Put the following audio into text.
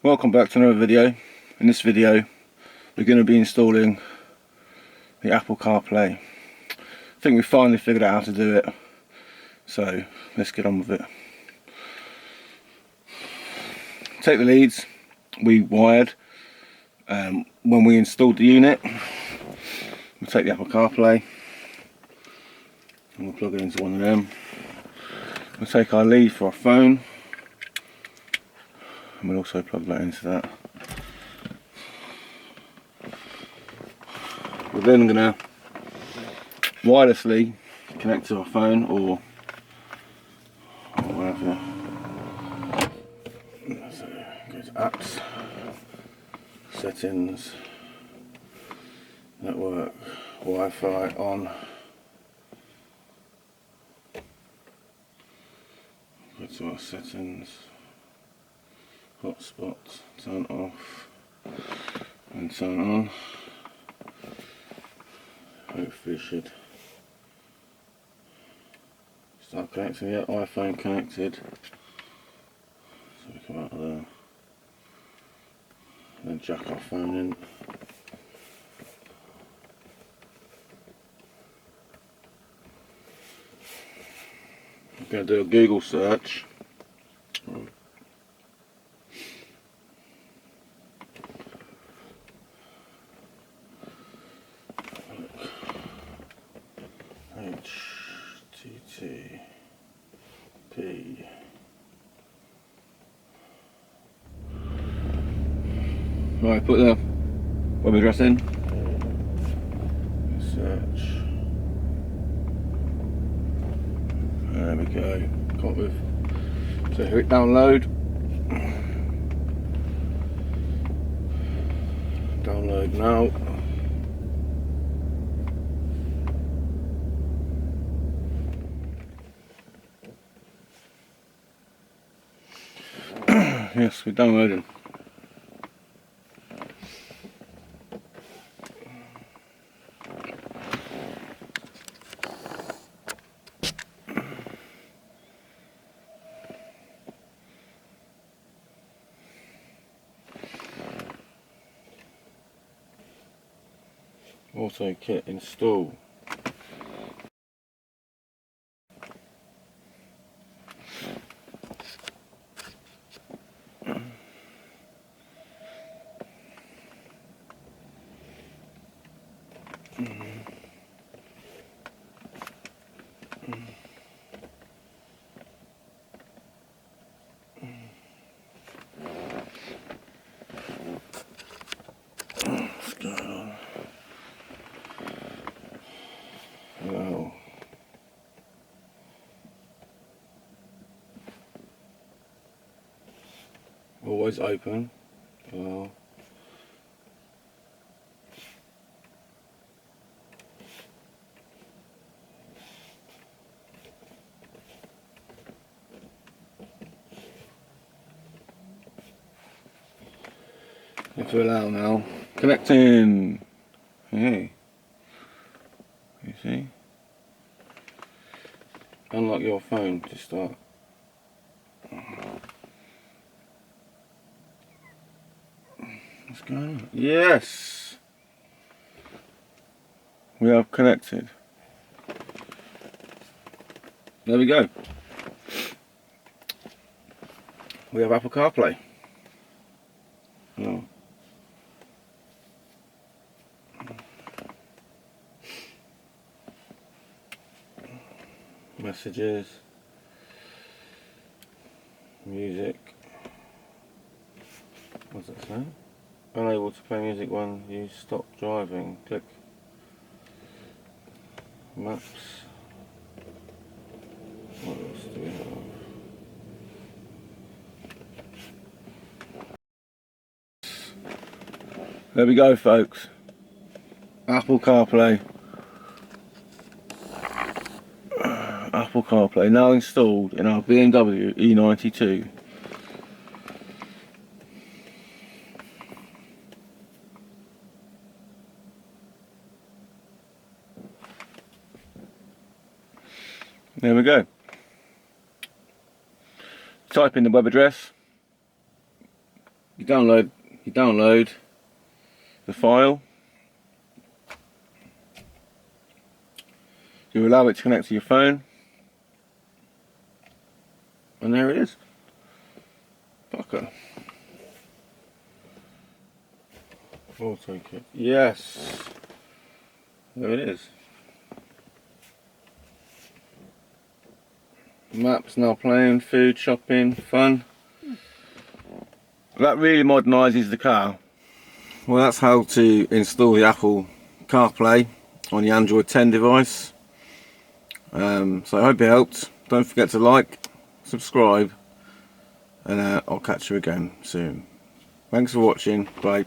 Welcome back to another video. In this video we're going to be installing the Apple CarPlay. I think we finally figured out how to do it, so let's get on with it. Take the leads we wired when we installed the unit. We'll take the Apple CarPlay and we'll plug it into one of them. We'll take our lead for our phone and we'll also plug that into that. We're then going to wirelessly connect to our phone or whatever. So go to apps, settings, network, Wi-Fi on. Go to our settings, hotspot, turn off and turn on. Hopefully it should start connecting. Yeah, iPhone connected. So we come out of there and then jack our phone in. I'm going to do a Google search. HTTP. Right, put the web address in. Search. There we go. Got with. So hit download. Download now. Yes, we're downloading. AutoKit install. What's going on? Well, always open. Well, if we allow now, connecting. Hey, you see? Unlock your phone to start. What's going on? Yes! We are connected. There we go. We have Apple CarPlay. Oh. Messages, music. What's that say? Unable to play music when you stop driving. Click maps. What else do we have? There we go, folks. Apple CarPlay. Apple CarPlay now installed in our BMW E92. There we go. Type in the web address you download the file. You allow it to connect to your phone, and there it is. Fucker. AutoKit. Yes. There it is. Maps now playing, food, shopping, fun. That really modernises the car. Well, that's how to install the Apple CarPlay on the Android 10 device. So I hope it helped. Don't forget to like, subscribe, and I'll catch you again soon. Thanks for watching. Bye.